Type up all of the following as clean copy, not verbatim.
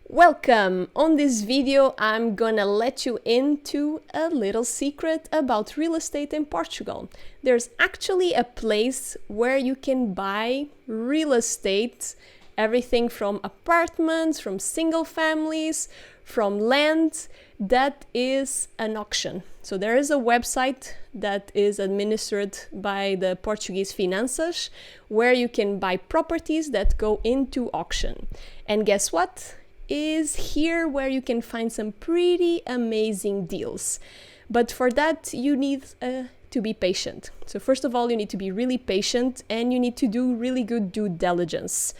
Welcome! On this video I'm gonna let you into a little secret about real estate in Portugal. There's actually a place where you can buy real estate, everything from apartments, from single families, from land, that is an auction. So there is a website that is administered by the Portuguese Finances where you can buy properties that go into auction. And guess what? Is here where you can find some pretty amazing deals. But for that you need to be patient. So first of all, you need to be really patient and you need to do really good due diligence,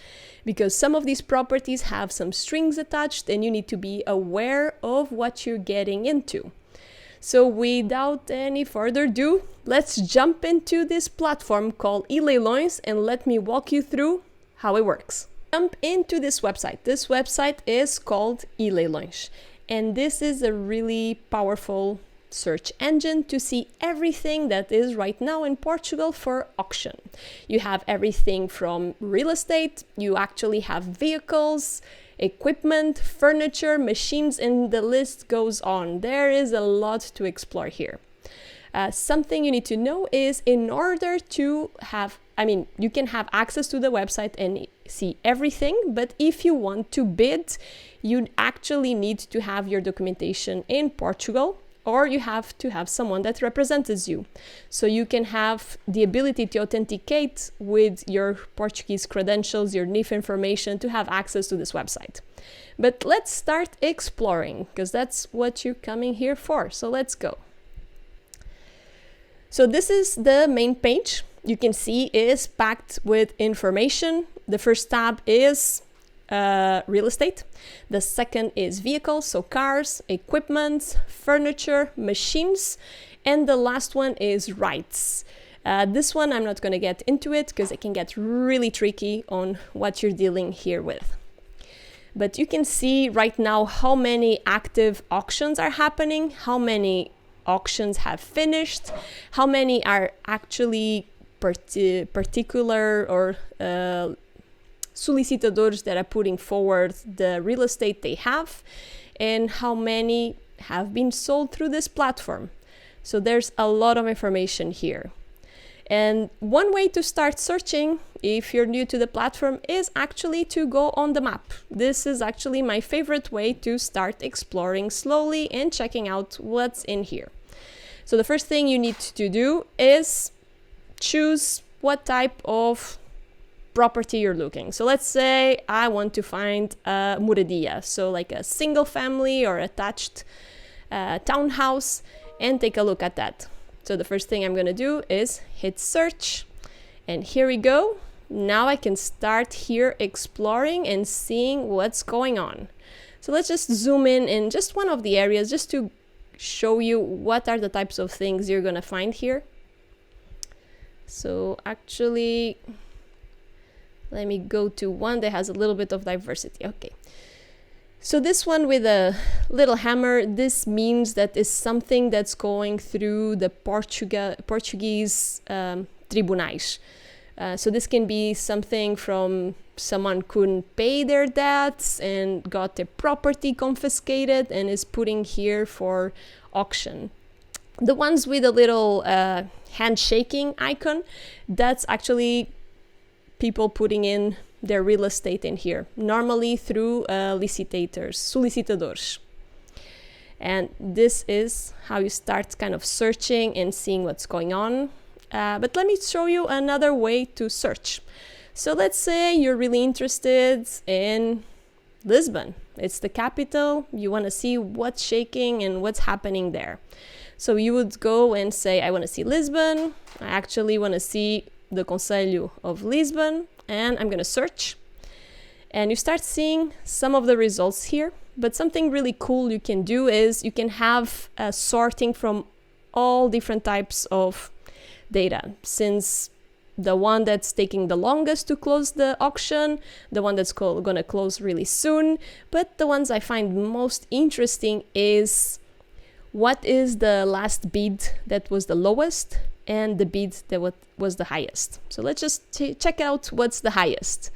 because some of these properties have some strings attached and you need to be aware of what you're getting into. So without any further ado, let's jump into this platform called e-leiloes and let me walk you through how it works. Jump into this website. This website is called e-leiloes, and this is a really powerful search engine to see everything that is right now in Portugal for auction. You have everything from real estate, you actually have vehicles, equipment, furniture, machines, and the list goes on. There is a lot to explore here. Something you need to know is in order to have, you can have access to the website and see everything, but if you want to bid, you actually need to have your documentation in Portugal, or you have to have someone that represents you. So you can have the ability to authenticate with your Portuguese credentials, your NIF information, to have access to this website. But let's start exploring, because that's what you're coming here for. So let's go. So this is the main page. You can see is packed with information. The first tab is real estate. The second is vehicles, so cars, equipment, furniture, machines. And the last one is rights. This one I'm not going to get into it because it can get really tricky on what you're dealing here with. But you can see right now how many active auctions are happening, how many auctions have finished, how many are actually particular or solicitadores that are putting forward the real estate they have, and how many have been sold through this platform. So there's a lot of information here. And one way to start searching, if you're new to the platform, is actually to go on the map. This is actually my favorite way to start exploring slowly and checking out what's in here. So the first thing you need to do is choose what type of property you're looking. So let's say I want to find a moradia, so like a single family or attached townhouse, and take a look at that. So the first thing I'm going to do is hit search, and here we go. Now I can start here exploring and seeing what's going on. So let's just zoom in just one of the areas just to show you what are the types of things you're going to find here. So actually, let me go to one that has a little bit of diversity. Okay. So this one with a little hammer, this means that is something that's going through the Portuguese tribunais. So this can be something from someone couldn't pay their debts and got their property confiscated and is putting here for auction. The ones with a little handshaking icon, that's actually people putting in their real estate in here, normally through solicitadores. And this is how you start kind of searching and seeing what's going on. But let me show you another way to search. So let's say you're really interested in Lisbon. It's the capital. You want to see what's shaking and what's happening there. So you would go and say, I want to see Lisbon. I actually want to see the Conselho of Lisbon, and I'm going to search. And you start seeing some of the results here. But something really cool you can do is you can have sorting from all different types of data, since the one that's taking the longest to close the auction, the one that's going to close really soon. But the ones I find most interesting is what is the last bid that was the lowest and the bid that was the highest. So let's just check out what's the highest.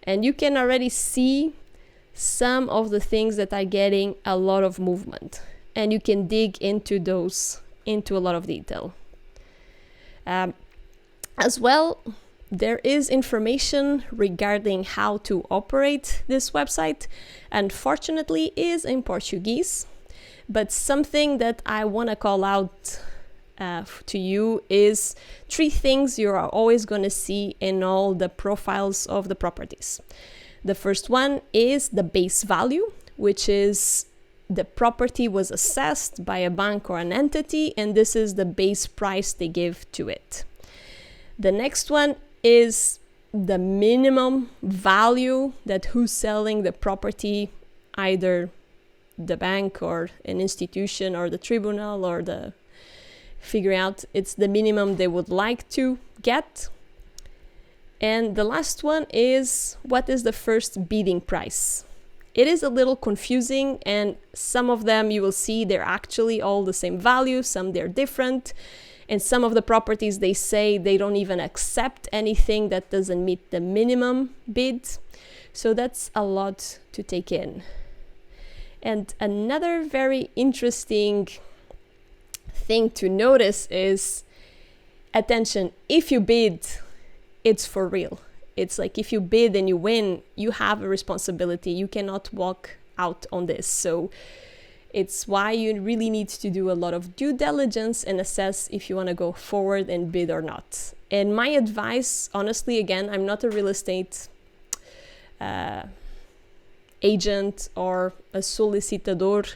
And you can already see some of the things that are getting a lot of movement, and you can dig into those into a lot of detail. As well, there is information regarding how to operate this website. Unfortunately, is in Portuguese, but something that I want to call out to you is 3 things you are always going to see in all the profiles of the properties. The first one is the base value, which is the property was assessed by a bank or an entity, and this is the base price they give to it. The next one is the minimum value that who's selling the property, either the bank or an institution or the tribunal or the figure out, it's the minimum they would like to get. And the last one is what is the first bidding price. It is a little confusing, and some of them you will see they're actually all the same value, some they're different. And some of the properties, they say they don't even accept anything that doesn't meet the minimum bid. So that's a lot to take in. And another very interesting thing to notice is, attention, if you bid, it's for real. It's like if you bid and you win, you have a responsibility. You cannot walk out on this. So it's why you really need to do a lot of due diligence and assess if you want to go forward and bid or not. And my advice, honestly, again, I'm not a real estate agent or a solicitador,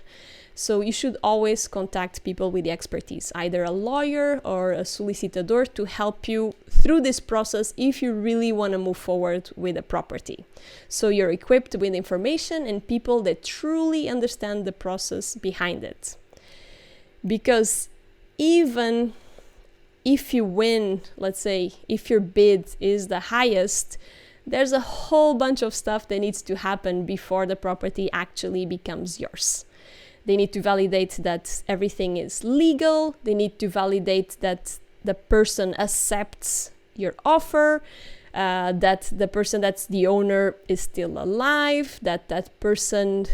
so you should always contact people with the expertise, either a lawyer or a solicitador, to help you through this process if you really want to move forward with a property. So you're equipped with information and people that truly understand the process behind it. Because even if you win, let's say, if your bid is the highest, there's a whole bunch of stuff that needs to happen before the property actually becomes yours. They need to validate that everything is legal. They need to validate that the person accepts your offer, that the person that's the owner is still alive, that that person,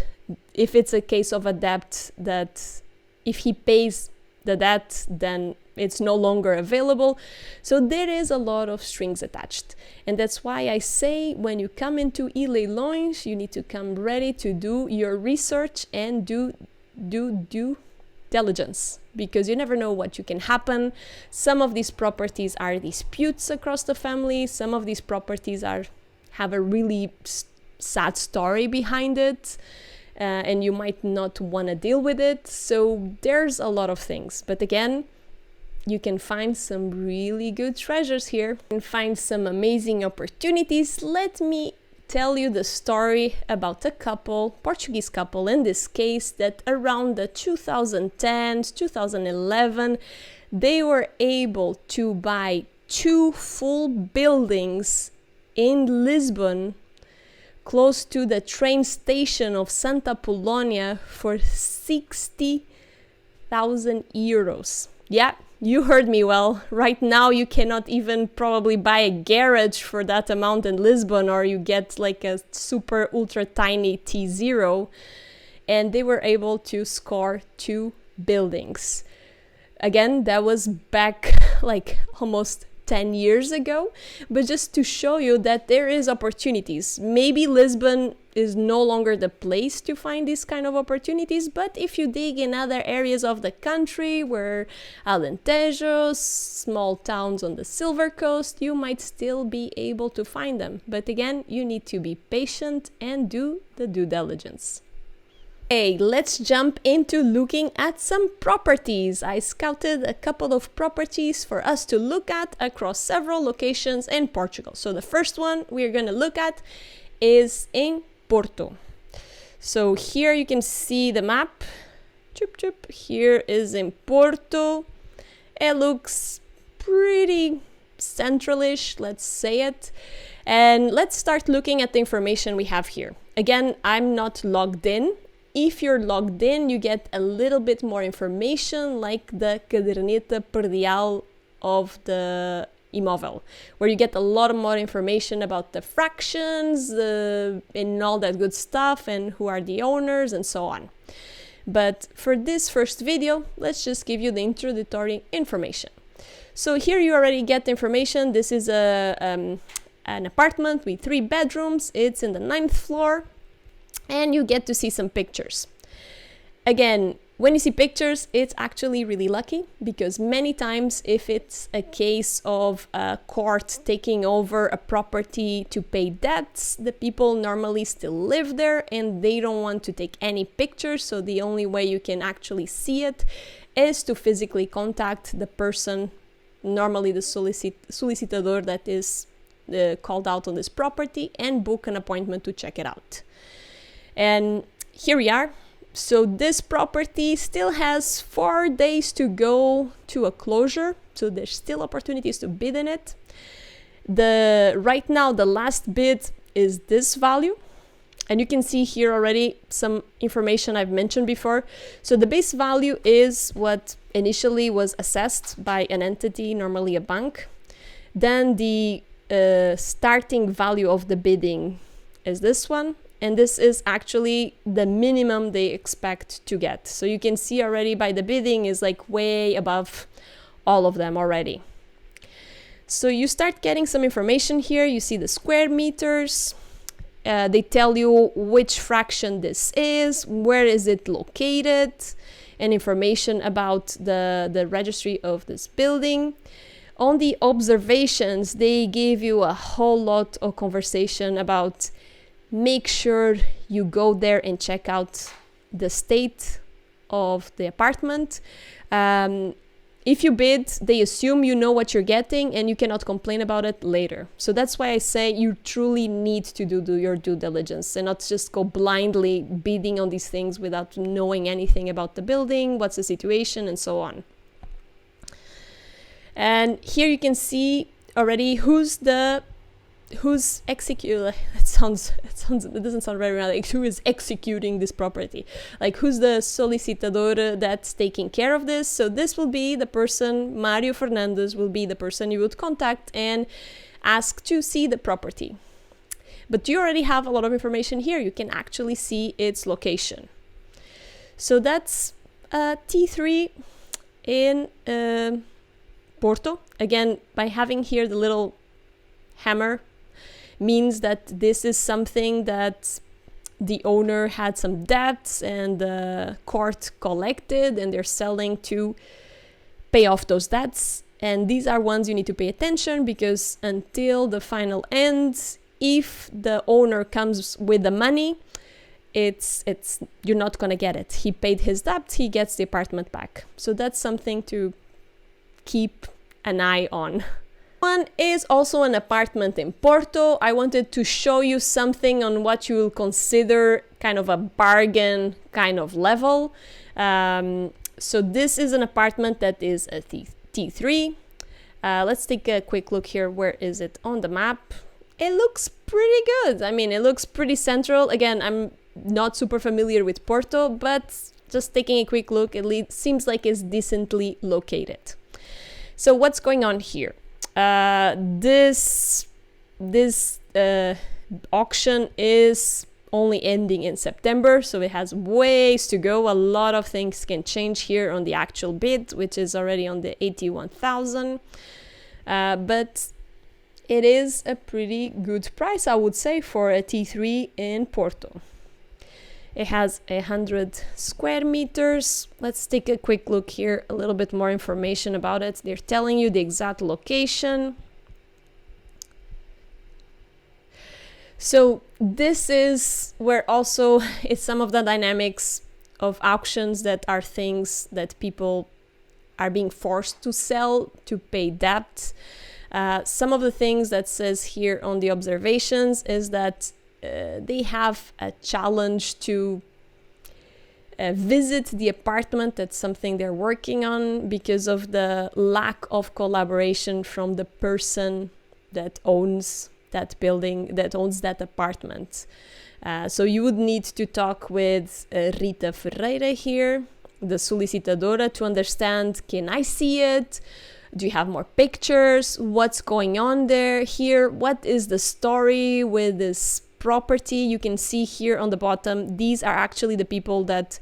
if it's a case of a debt, that if he pays the debt, then it's no longer available. So there is a lot of strings attached. And that's why I say when you come into e-leiloes, you need to come ready to do your research and do due diligence, because you never know what can happen. Some of these properties are disputes across the family. Some of these properties have a really sad story behind it, and you might not want to deal with it. So there's a lot of things. But again, you can find some really good treasures here and find some amazing opportunities. Let me tell you the story about a couple, Portuguese couple in this case, that around the 2010s, 2011, they were able to buy 2 full buildings in Lisbon, close to the train station of Santa Polónia, for 60,000 euros. Yeah, you heard me well. Right now, you cannot even probably buy a garage for that amount in Lisbon, or you get like a super ultra tiny T0. And they were able to score 2 buildings. Again, that was back like almost 10 years ago, but just to show you that there is opportunities. Maybe Lisbon is no longer the place to find these kind of opportunities, but if you dig in other areas of the country, where Alentejo, small towns on the Silver Coast, you might still be able to find them. But again, you need to be patient and do the due diligence. Okay, let's jump into looking at some properties. I scouted a couple of properties for us to look at across several locations in Portugal. So the first one we're going to look at is in Porto. So here you can see the map. Here is in Porto. It looks pretty centralish, let's say it. And let's start looking at the information we have here. Again, I'm not logged in. If you're logged in, you get a little bit more information, like the caderneta perdial of the imóvel, where you get a lot more information about the fractions and all that good stuff, and who are the owners and so on. But for this first video, let's just give you the introductory information. So here you already get the information. This is an apartment with 3 bedrooms. It's in the 9th floor, and you get to see some pictures. Again, when you see pictures, it's actually really lucky, because many times if it's a case of a court taking over a property to pay debts, the people normally still live there and they don't want to take any pictures. So the only way you can actually see it is to physically contact the person, normally the solicitador that is called out on this property, and book an appointment to check it out. And here we are. So this property still has 4 days to go to a closure, so there's still opportunities to bid in it. Right now the last bid is this value, and you can see here already some information I've mentioned before. So the base value is what initially was assessed by an entity, normally a bank. Then the starting value of the bidding is this one. And this is actually the minimum they expect to get. So you can see already by the bidding is like way above all of them already. So you start getting some information here. You see the square meters. They tell you which fraction this is, where is it located, and information about the registry of this building. On the observations, they give you a whole lot of conversation about make sure you go there and check out the state of the apartment. If you bid, they assume you know what you're getting and you cannot complain about it later. So that's why I say you truly need to do your due diligence and not just go blindly bidding on these things without knowing anything about the building, what's the situation, and so on. And here you can see already who's executing. It doesn't sound very well, like who is executing this property, like who's the solicitador that's taking care of this. So this will be the person, Mario Fernandez will be the person you would contact and ask to see the property. But you already have a lot of information here. You can actually see its location. So that's T3 in Porto. Again, by having here the little hammer means that this is something that the owner had some debts and the court collected, and they're selling to pay off those debts. And these are ones you need to pay attention, because until the final end, if the owner comes with the money, you're not gonna get it. He paid his debt, he gets the apartment back. So that's something to keep an eye on. One is also an apartment in Porto. I wanted to show you something on what you will consider kind of a bargain kind of level. So this is an apartment that is a T3. Let's take a quick look here. Where is it on the map? It looks pretty good. I mean, it looks pretty central. Again, I'm not super familiar with Porto, but just taking a quick look, it seems like it's decently located. So what's going on here? This auction is only ending in September, so it has ways to go. A lot of things can change here on the actual bid, which is already on the 81,000. But it is a pretty good price, I would say, for a T3 in Porto. It has 100 square meters. Let's take a quick look here, a little bit more information about it. They're telling you the exact location. So this is where also it's some of the dynamics of auctions that are things that people are being forced to sell to pay debt. Some of the things that says here on the observations is that they have a challenge to visit the apartment. That's something they're working on because of the lack of collaboration from the person that owns that building, that owns that apartment. So you would need to talk with Rita Ferreira here, the solicitadora, to understand, can I see it? Do you have more pictures? What's going on there here? What is the story with this property? You can see here on the bottom, these are actually the people that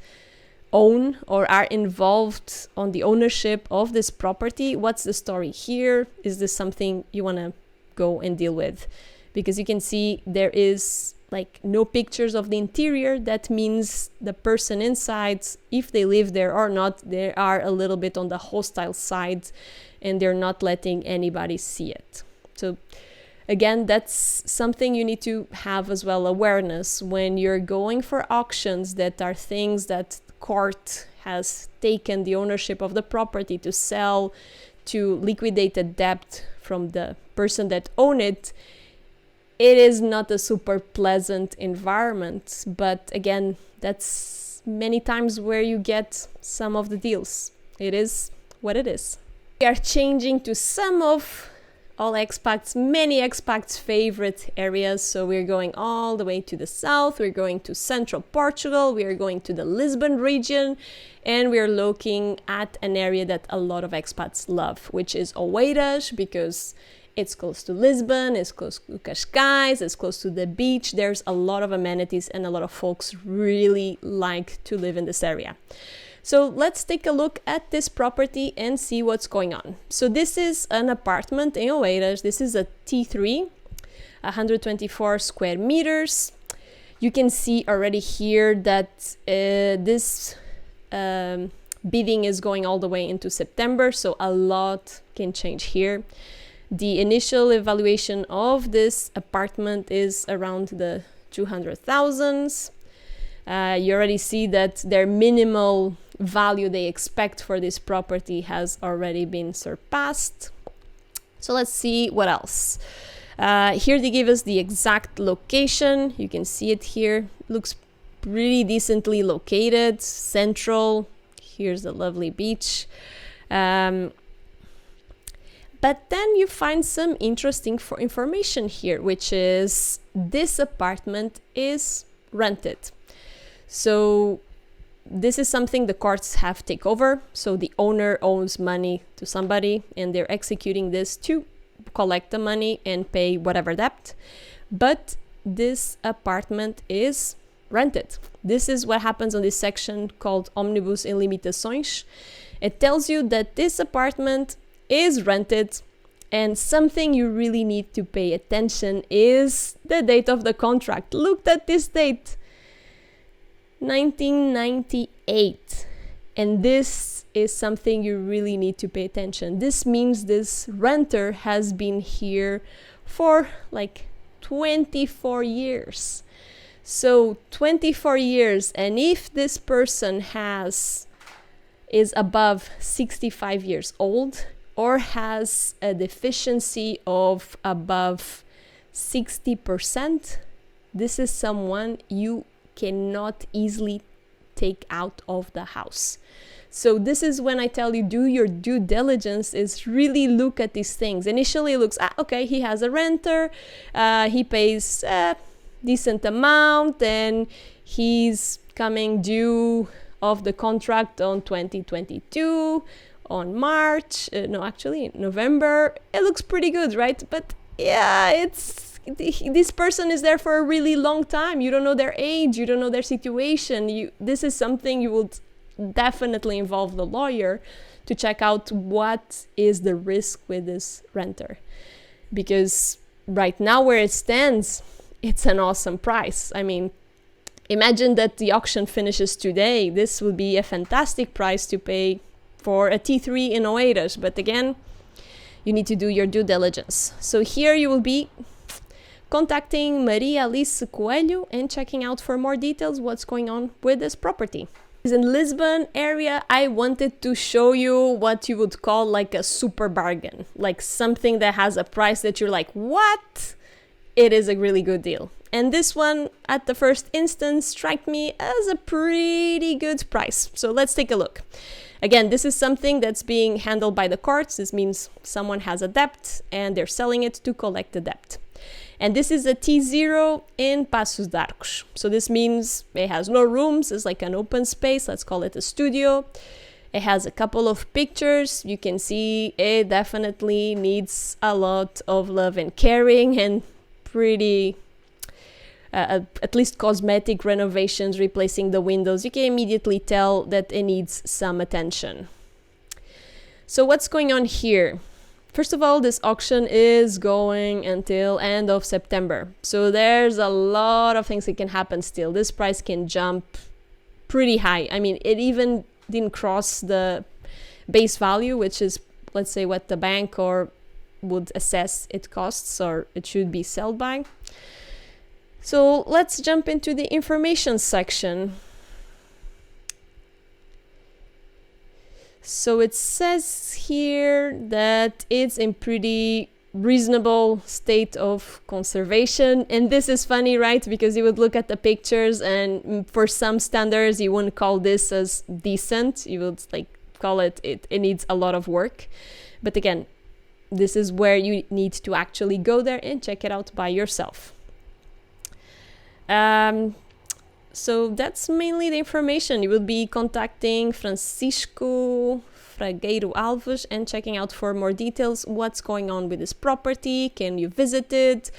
own or are involved on the ownership of this property. What's the story here? Is this something you want to go and deal with? Because you can see there is like no pictures of the interior. That means the person inside, if they live there or not, they are a little bit on the hostile side and they're not letting anybody see it. So again, that's something you need to have as well awareness when you're going for auctions that are things that court has taken the ownership of the property to sell, to liquidate the debt from the person that owned it. It is not a super pleasant environment, but again, that's many times where you get some of the deals. It is what it is. We are changing to some of all expats, many expats' favorite areas. So we're going all the way to the south. We're going to Central Portugal. We are going to the Lisbon region, and we're looking at an area that a lot of expats love, which is Oeiras, because it's close to Lisbon, it's close to Cascais, it's close to the beach. There's a lot of amenities and a lot of folks really like to live in this area. So let's take a look at this property and see what's going on. So this is an apartment in Oeiras. This is a T3, 124 square meters. You can see already here that this bidding is going all the way into September, so a lot can change here. The initial evaluation of this apartment is around the 200,000. You already see that their minimal value they expect for this property has already been surpassed. So let's see what else. Here they give us the exact location. You can see it here. Looks pretty decently located, central. Here's the lovely beach. But then you find some interesting information here, which is this apartment is rented. So this is something the courts have taken over. So the owner owes money to somebody and they're executing this to collect the money and pay whatever debt. But this apartment is rented. This is what happens on this section called Omnibus em Limitações. It tells you that this apartment is rented, and something you really need to pay attention is the date of the contract. Look at this date, 1998, and this is something you really need to pay attention. This means this renter has been here for like 24 years. So 24 years, and if this person is above 65 years old or has a deficiency of above 60%, this is someone you cannot easily take out of the house. So this is when I tell you, do your due diligence, is really look at these things. Initially it looks, okay, he has a renter, he pays a decent amount, and he's coming due of the contract on 2022 on March, November. It looks pretty good, right? But yeah, this person is there for a really long time. You don't know their age, you don't know their situation. This is something you would definitely involve the lawyer to check out what is the risk with this renter. Because right now where it stands, it's an awesome price. I mean, imagine that the auction finishes today. This would be a fantastic price to pay for a T3 in Oeiras. But again, you need to do your due diligence. So here you will be contacting Maria Alice Coelho and checking out for more details what's going on with this property. In Lisbon area, I wanted to show you what you would call like a super bargain, like something that has a price that you're like, what? It is a really good deal. And this one, at the first instance, struck me as a pretty good price. So let's take a look. Again, this is something that's being handled by the courts. This means someone has a debt and they're selling it to collect the debt. And this is a T0 in Pacos de Arcos. So this means it has no rooms. It's like an open space. Let's call it a studio. It has a couple of pictures. You can see it definitely needs a lot of love and caring and pretty at least cosmetic renovations, replacing the windows. You can immediately tell that it needs some attention. So what's going on here? First of all, this auction is going until end of September. So there's a lot of things that can happen still. This price can jump pretty high. I mean, it even didn't cross the base value, which is, let's say, what the bank or would assess it costs or it should be sold by. So let's jump into the information section. So it says here that it's in pretty reasonable state of conservation, and this is funny, right? Because you would look at the pictures and for some standards you wouldn't call this as decent. You would like call it needs a lot of work. But again, this is where you need to actually go there and check it out by yourself. So that's mainly the information. You will be contacting Francisco Fragueiro Alves and checking out for more details. What's going on with this property? Can you visit it?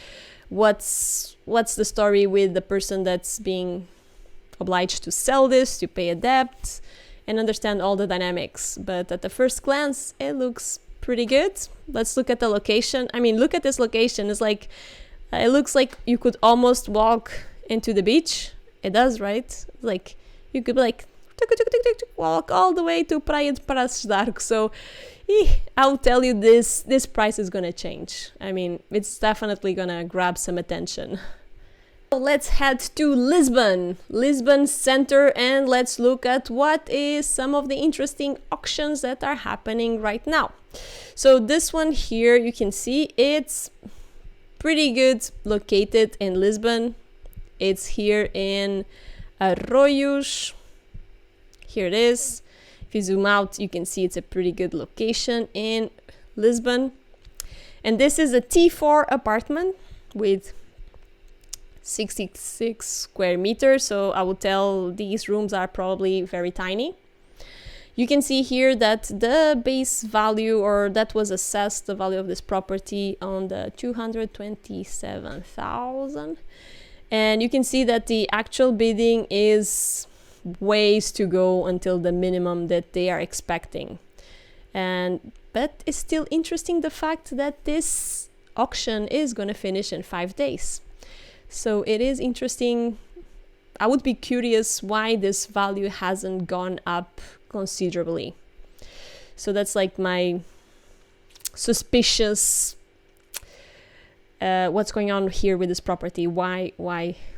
What's the story with the person that's being obliged to sell this, to pay a debt, and understand all the dynamics. But at the first glance, it looks pretty good. Let's look at the location. I mean, look at this location. It's like, it looks like you could almost walk into the beach. It does, right? Like, you could be like, walk all the way to Praia de Paraços de Arcos. So, I'll tell you this price is gonna change. I mean, it's definitely gonna grab some attention. So let's head to Lisbon center, and let's look at what is some of the interesting auctions that are happening right now. So this one here, you can see it's pretty good located in Lisbon. It's here in Arroios. Here it is. If you zoom out, you can see it's a pretty good location in Lisbon. And this is a T4 apartment with 66 square meters. So I would tell these rooms are probably very tiny. You can see here that the base value, or that was assessed, the value of this property on the 227,000. And you can see that the actual bidding is ways to go until the minimum that they are expecting. But it's still interesting the fact that this auction is going to finish in 5 days. So it is interesting. I would be curious why this value hasn't gone up considerably. So that's like my suspicious what's going on here with this property. Why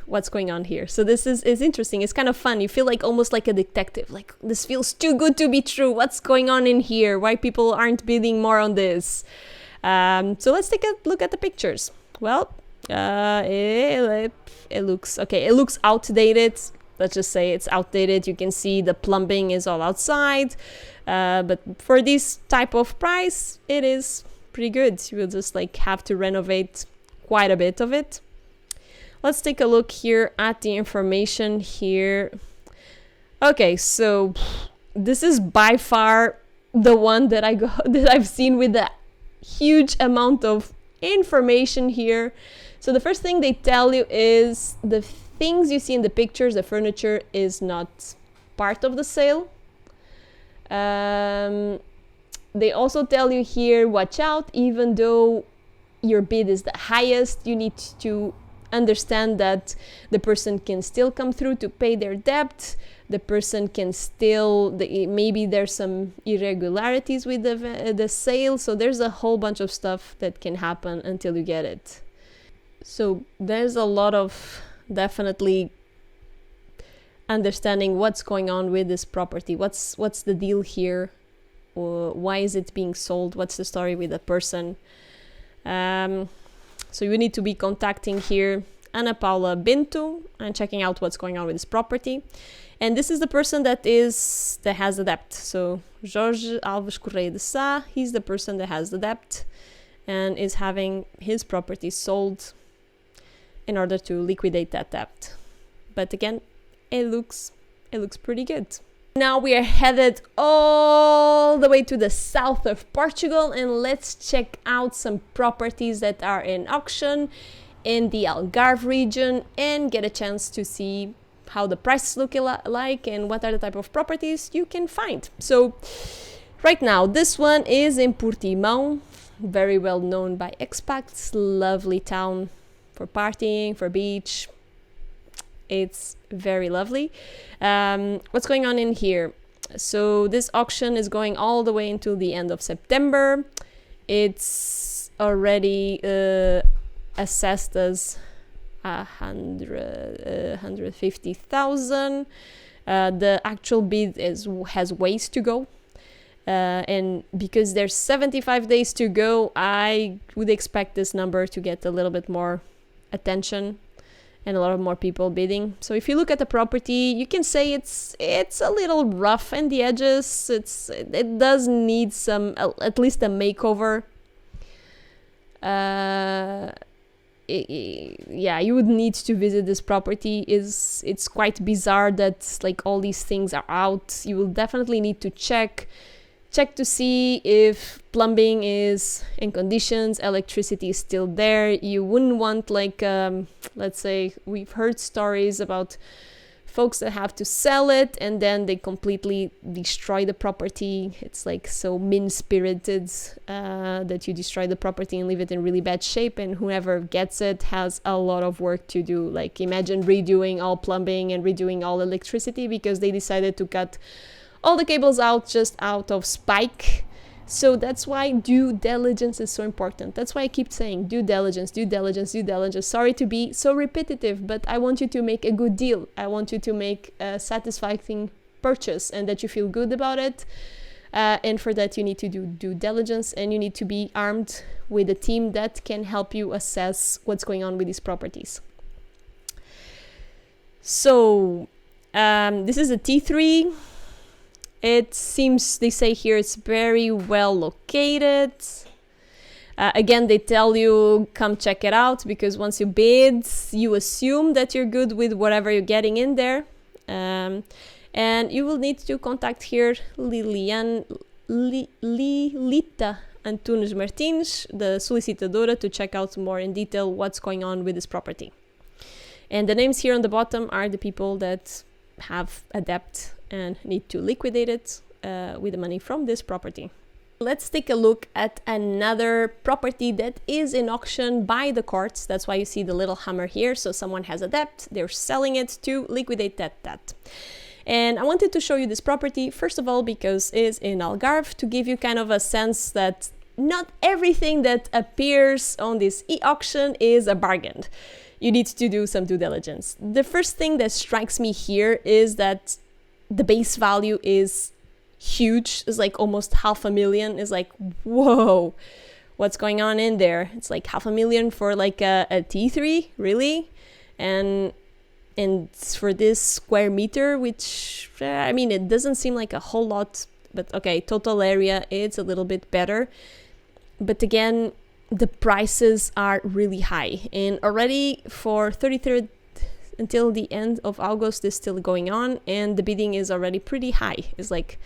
what's going on here? So this is interesting. It's kind of fun. You feel like almost like a detective, like this feels too good to be true. What's going on in here? Why people aren't bidding more on this? So let's take a look at the pictures. Well, it looks okay. It looks outdated. Let's just say it's outdated. You can see the plumbing is all outside, but for this type of price, it is pretty good. You will just like have to renovate quite a bit of it. Let's take a look here at the information here. Okay, so this is by far the one that I've seen with the huge amount of information here. So the first thing they tell you is the things you see in the pictures, the furniture is not part of the sale. They also tell you here, watch out, even though your bid is the highest, you need to understand that the person can still come through to pay their debt. The person can still, maybe there's some irregularities with the sale. So there's a whole bunch of stuff that can happen until you get it. So there's a lot of definitely understanding what's going on with this property. What's the deal here? Why is it being sold? What's the story with the person? So you need to be contacting here Ana Paula Bento and checking out what's going on with this property. And this is the person that has the debt. So Jorge Alves Correia de Sá, he's the person that has the debt and is having his property sold in order to liquidate that debt. But again, it looks pretty good. Now we are headed all the way to the south of Portugal, and let's check out some properties that are in auction in the Algarve region and get a chance to see how the prices look like and what are the type of properties you can find. So right now, this one is in Portimao, very well known by expats, lovely town for partying, for beach. It's very lovely. What's going on in here? So this auction is going all the way until the end of September. It's already assessed as 150,000. The actual bid has ways to go. And because there's 75 days to go, I would expect this number to get a little bit more attention and a lot of more people bidding. So if you look at the property, you can say it's a little rough in the edges. It does need some, at least a makeover. Yeah, you would need to visit this property. It's quite bizarre that like all these things are out. You will definitely need to check to see if plumbing is in conditions, electricity is still there. You wouldn't want like, let's say we've heard stories about folks that have to sell it and then they completely destroy the property. It's like so mean-spirited that you destroy the property and leave it in really bad shape, and whoever gets it has a lot of work to do. Like imagine redoing all plumbing and redoing all electricity because they decided to cut all the cables out just out of spite. So that's why due diligence is so important. That's why I keep saying due diligence, due diligence, due diligence. Sorry to be so repetitive, but I want you to make a good deal. I want you to make a satisfying purchase and that you feel good about it. And for that, you need to do due diligence, and you need to be armed with a team that can help you assess what's going on with these properties. So this is a T3. It seems, they say here, it's very well located. Again, they tell you, come check it out, because once you bid, you assume that you're good with whatever you're getting in there. And you will need to contact here Lilita Antunes Martins, the solicitadora, to check out more in detail what's going on with this property. And the names here on the bottom are the people that have a debt and need to liquidate it with the money from this property. Let's take a look at another property that is in auction by the courts. That's why you see the little hammer here. So someone has a debt, they're selling it to liquidate that debt. And I wanted to show you this property, first of all, because it's in Algarve, to give you kind of a sense that not everything that appears on this e-auction is a bargain. You need to do some due diligence. The first thing that strikes me here is that the base value is huge. It's like almost 500,000. It's like, whoa, what's going on in there? It's like 500,000 for like a T3, really? And for this square meter, which, I mean, it doesn't seem like a whole lot, but okay, total area, it's a little bit better. But again, the prices are really high. And already for 33rd until the end of August is still going on, and the bidding is already pretty high. It's like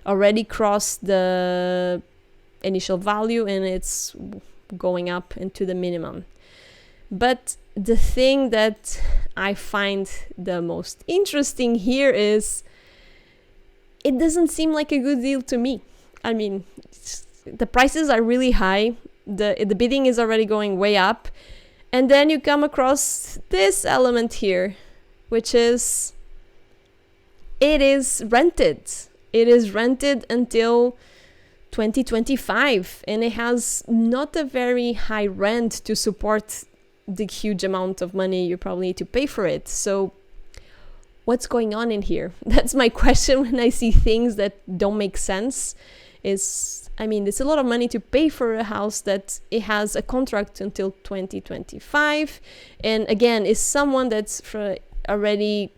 already crossed the initial value and it's going up into the minimum. But the thing that I find the most interesting here is it doesn't seem like a good deal to me. I mean, the prices are really high. The bidding is already going way up. And then you come across this element here, which is, it is rented. It is rented until 2025, and it has not a very high rent to support the huge amount of money you probably need to pay for it. So what's going on in here? That's my question when I see things that don't make sense. I mean, it's a lot of money to pay for a house that it has a contract until 2025. And again, is someone that's already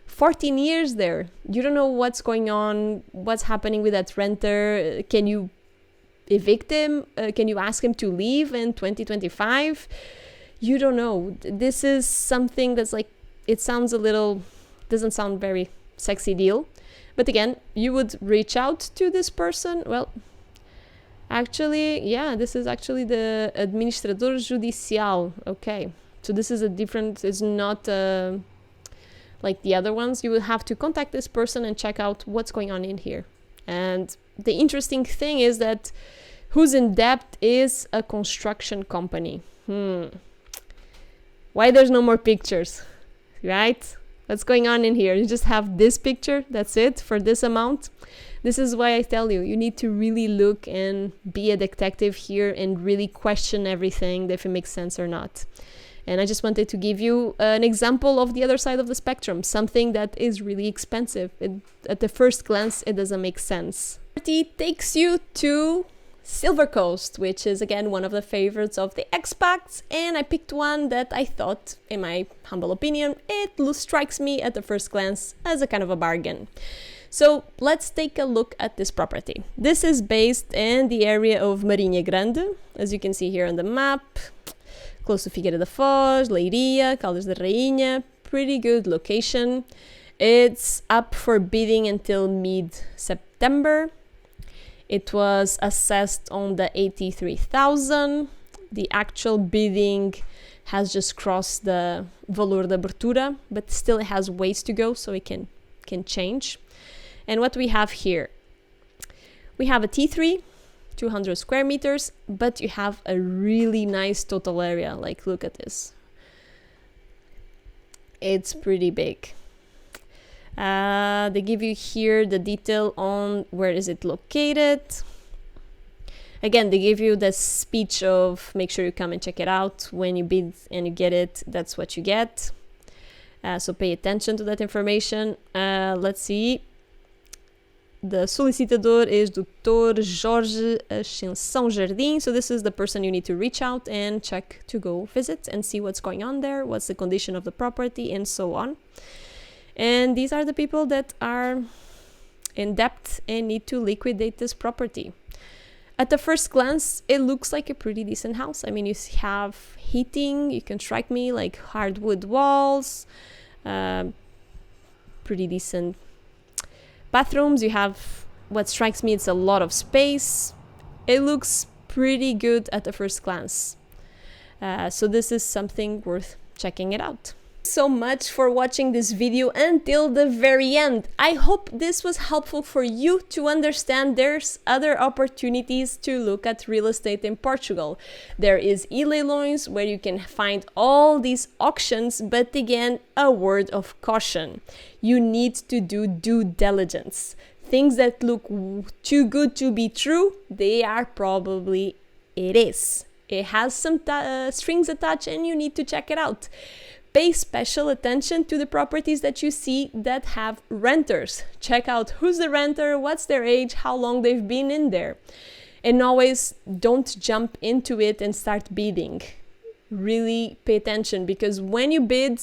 14 years there. You don't know what's going on, what's happening with that renter. Can you evict him? Can you ask him to leave in 2025? You don't know. This is something that's like, it sounds a little, doesn't sound very sexy deal. But again, you would reach out to this person. Well, actually, yeah, this is actually the administrador judicial. Okay, so this is a different, it's not like the other ones. You will have to contact this person and check out what's going on in here. And the interesting thing is that who's in debt is a construction company. Why there's no more pictures, right? What's going on in here? You just have this picture, that's it, for this amount. This is why I tell you, you need to really look and be a detective here and really question everything, if it makes sense or not. And I just wanted to give you an example of the other side of the spectrum, something that is really expensive. At the first glance, it doesn't make sense. It takes you to Silver Coast, which is again one of the favorites of the expats, and I picked one that I thought, in my humble opinion, it strikes me at the first glance as a kind of a bargain. So let's take a look at this property. This is based in the area of Marinha Grande, as you can see here on the map, close to Figueira da Foz, Leiria, Caldas da Rainha, pretty good location. It's up for bidding until mid-September. It was assessed on the 83,000. The actual bidding has just crossed the valor de abertura, but still it has ways to go, so it can change. And what we have here, we have a T3, 200 square meters, but you have a really nice total area. Like, look at this. It's pretty big. They give you here the detail on where is it located. Again, they give you the speech of make sure you come and check it out. When you bid and you get it, that's what you get. So pay attention to that information. Let's see. The solicitador is Dr. Jorge Ascensão Jardim. So this is the person you need to reach out and check to go visit and see what's going on there, what's the condition of the property, and so on. And these are the people that are in debt and need to liquidate this property. At the first glance, it looks like a pretty decent house. I mean, you have heating, you can strike me, like hardwood walls, pretty decent bathrooms. You have, what strikes me, it's a lot of space. It looks pretty good at the first glance. So this is something worth checking it out. So much for watching this video until the very end. I hope this was helpful for you to understand there's other opportunities to look at real estate in Portugal. There is e-leiloes where you can find all these auctions, but again, a word of caution. You need to do due diligence. Things that look too good to be true, they are probably, it is. It has some strings attached and you need to check it out. Pay special attention to the properties that you see that have renters. Check out who's the renter, what's their age, how long they've been in there. And always don't jump into it and start bidding. Really pay attention, because when you bid,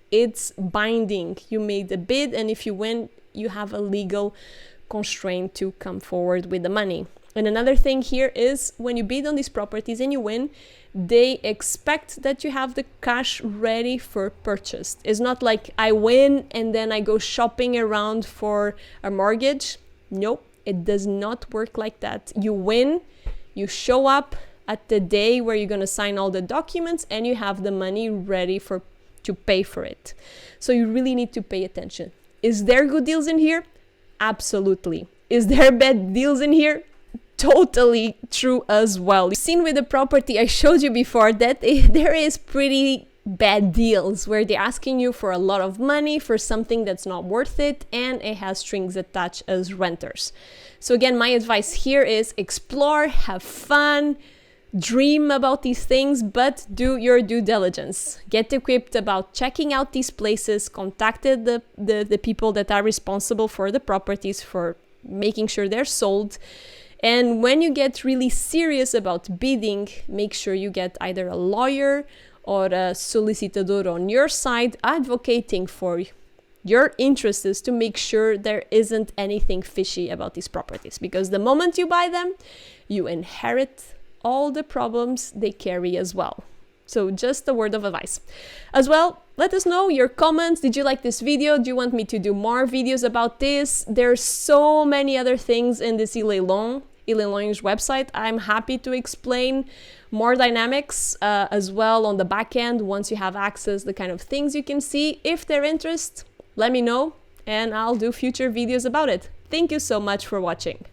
it's binding. You made a bid, and if you win, you have a legal constraint to come forward with the money. And another thing here is when you bid on these properties and you win, they expect that you have the cash ready for purchase. It's not like I win and then I go shopping around for a mortgage. Nope, it does not work like that. You win, you show up at the day where you're going to sign all the documents and you have the money ready to pay for it. So you really need to pay attention. Is there good deals in here? Absolutely. Is there bad deals in here? Totally true as well. You've seen with the property I showed you before that there is pretty bad deals where they're asking you for a lot of money for something that's not worth it, and it has strings attached as renters. So again, my advice here is explore, have fun, dream about these things, but do your due diligence. Get equipped about checking out these places, contacted the people that are responsible for the properties, for making sure they're sold. And when you get really serious about bidding, make sure you get either a lawyer or a solicitador on your side advocating for your interests to make sure there isn't anything fishy about these properties. Because the moment you buy them, you inherit all the problems they carry as well. So just a word of advice. As well, let us know your comments. Did you like this video? Do you want me to do more videos about this? There's so many other things in this e-leilões website. I'm happy to explain more dynamics as well on the back end once you have access, the kind of things you can see. If they're interested, let me know and I'll do future videos about it. Thank you so much for watching.